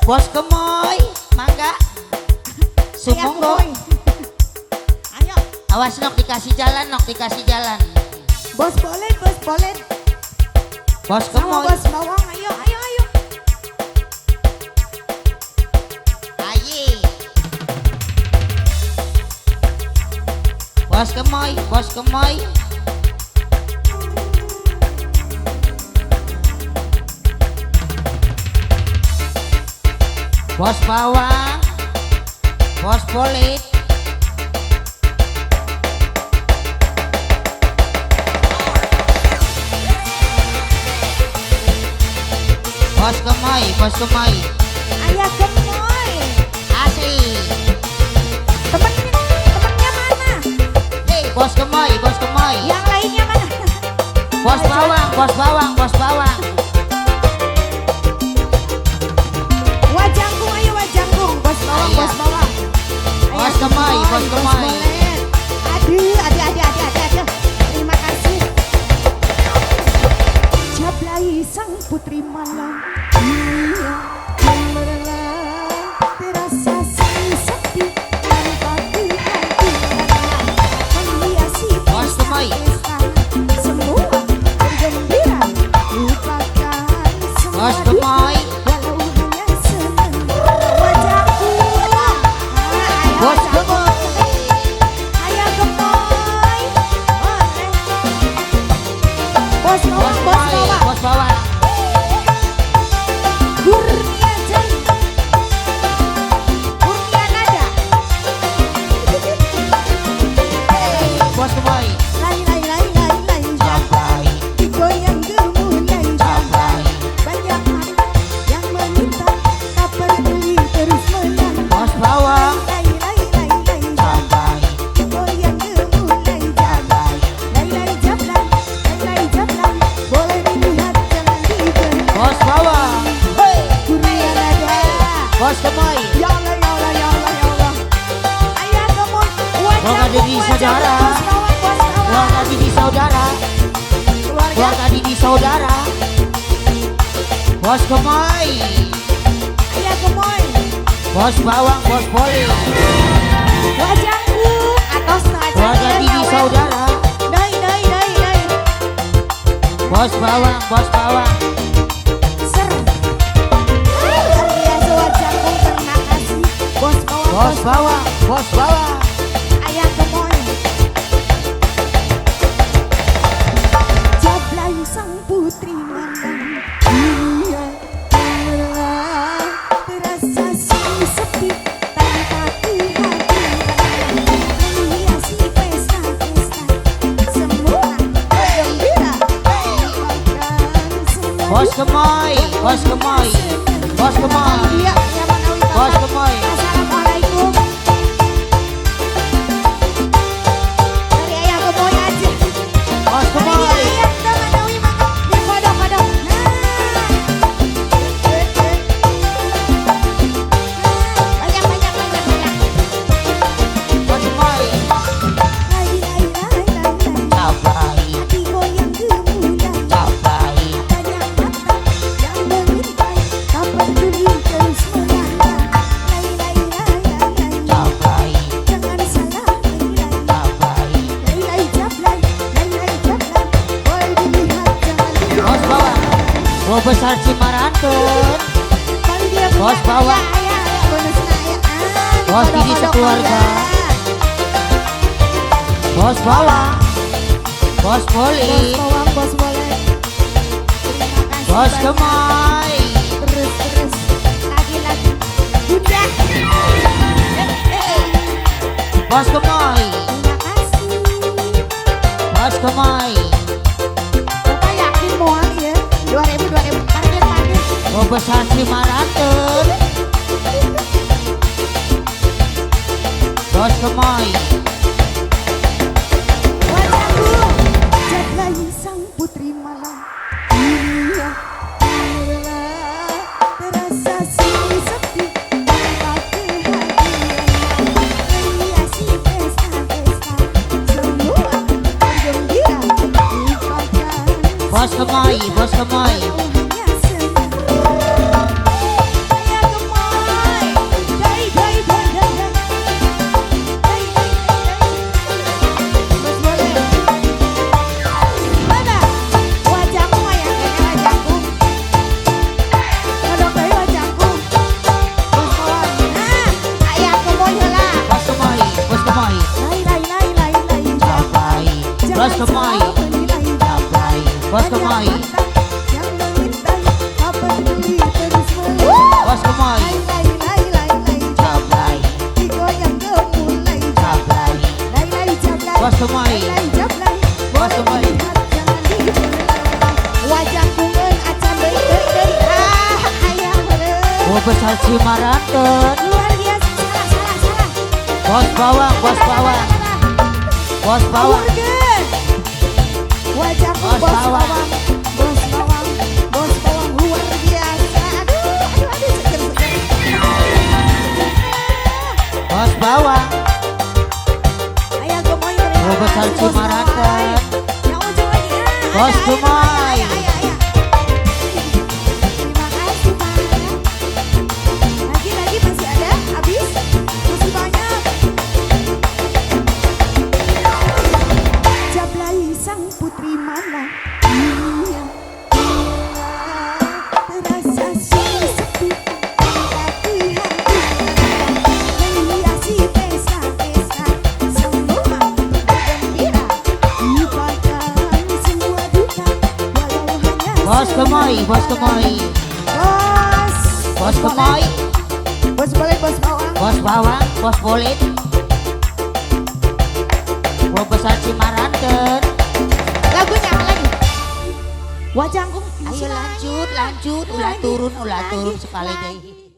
Bos Gemoy, mangga. Sumonggo. Ayo. Awas nok dikasih jalan, nok dikasih jalan. Bos boleh, bos boleh. Bos Sama Gemoy. bos bawang, ayo, ayo, ayo. Ayi. Bos Gemoy, Bos Gemoy. Bos bawang, bos polit, bos Gemoy, bos Gemoy. Ayah Gemoy. Asik. Temennya mana? Bos Gemoy, bos Gemoy. Yang lainnya mana? Bos bawang, bos bawang, bos bawang. Wajanggung, ayo wajanggung. Bos bawang, Iya. bos bawang. Bos Gemoy, bos Gemoy. Aduh, aduh. Terima kasih. Jablay sang putri malam. Iya, gemerlap, terasa sepi tanpa kehadiran. Menghiasi Bos Gemoy. pesta, semua bergembira, lupakan semua Bos Gemoy. walau hanya sementara. Wajahku, Bos Gemoy. Ayah Gemoy. Boleh. Bos Bos bawang, bos Gemoy, bawang. bos bawang. Kurnia Jaya, Kurnia Nada. Bos Gemoy. Lai, Jablay, digoyang gemulai jablay. banyak mata yang meminta, tak peduli terus menantang. Bos bawang. Lai, Jablay, digoyang gemulai jablay. Lai, jablay, boleh dilihat jangan diberi. bos bawang. Kurnia Nada. Bos Gemoy. Ya Allah, ya Allah, ya Allah, ya Allah. Ayah Gemoy, Keluarga Didi saudara. bos bawang. Keluarga Didi saudara. Keluarga Didi saudara. Bos Gemoy. Ayah Gemoy, Bos bawang, bos polit. wajahku atas Keluarga Didi saudara. Dai. Bos bawang, bos bawang. Ser. Luar biasa wajahku, terima kasih. Bos bawang, Bos bawang, bos bawang. Ayah Gemoy. Jablay sang putri malam. Iya, gemerlap, terasa sepi tanpa kehadiran. Menghiasi pesta-pesta, semua bergembira, lupakan semua Bos Gemoy, bos Gemoy. Bos Gemoy. Iya, ya Manawi Bapak. Bos Gemoy. Assalamualaikum. Dari Ayah Gemoy aja. Bos Gemoy. Ayah dah Manawi Bapak. Dia kodok-kodok. Banyak. Bos Gemoy. Lai. Jablay, Hati goyang gemulai. jablay. Banyak mata yang mengintai, tak peduli terus menantang. Lai. Jablay, Jangan salah nilai. jablay. Lai jablay, boleh dilihat jangan Bos dilihat. bawang. Bos besar Cimarantun. Kali dia Bos punya, bawang. ya, bonusnya ya. Bos Didi Kodok-kodok sekeluarga. aja. Bos bawang. Bos Bos polit. bawang, bos boleh. Terima kasih Bos banyak. Gemoy. Terus, lagi. Bunda. Bos Gemoy. Terima kasih. Bos Gemoy. Bapak yakin mual ya? 2000, parkir. Bos besar Cimarantun. Bos Gemoy. Wajahku, jablay sang putri malam. Dunia gemerlap, terasa sepi tanpa kehadiran. Menghiasi pesta-pesta, semua bergembira, lupakan Bos Gemoy, bos Gemoy. walau hanya sebentar. Ayah Gemoy. Bos Kemoy. Jablay. Bos Kemoy. Yang mengintai kapan duri terus Bos Kemoy. Jablay. digoyang gemulai Jablay. lay jablay Bos Kemoy. jablay Bos Kemoy. jangan dibelai wajah kungeun acan deui aya beureuh Mau besar Cimaranten. luar biasa salah Bos Bawang. Bos Bawang. Bos Bawang. Awurgeun. Wajahku Bos bos Bawang. bawang bos bawang luar biasa aduh seger Bos Bawang. aya gemoy bener Mau besar Cimaranten. yang ujung lagi Bos Kemoy. terima kasih Pak lagi masih ada habis masih banyak Jablay sang putri mana dunia terasa sungguh sepi tapi hati menghiasi pesta-pesta semua bergembira lupakan semua duka walau hanya Bos Kemoy. Bos Kemoy. Bos Kemoy. bos boleh bos bawang Bos Bawang. Bos Bolit. Mau besar Cimaranten. lagunya apa lagi wajahku Ayo lanjut, ulah turun sekali deh.